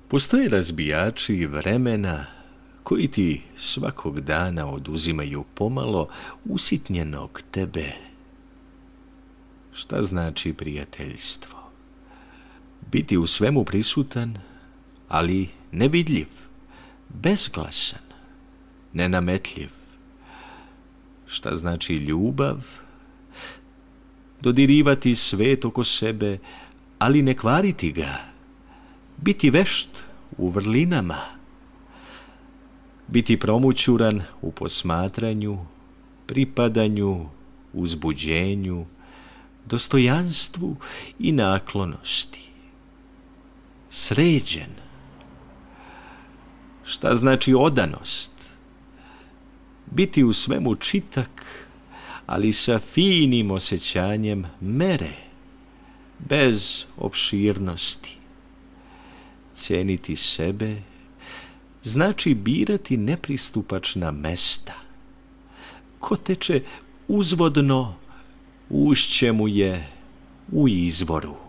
Postoje razbijači vremena koji ti svakog dana oduzimaju pomalo usitnjenog tebe. Šta znači prijateljstvo? Biti u svemu prisutan, ali nevidljiv, bezglasan, nenametljiv. Šta znači ljubav? Dodirivati svet oko sebe, ali ne kvariti ga. Biti vešt u vrlinama. Biti promućuran u posmatranju, pripadanju, uzbuđenju, dostojanstvu i naklonosti. Sređen. Šta znači odanost? Biti u svemu čitak, ali sa finim osjećanjem mere, bez opširnosti. Cijeniti sebe znači birati nepristupačna mesta. Ko teče uzvodno, ušće mu je u izvoru.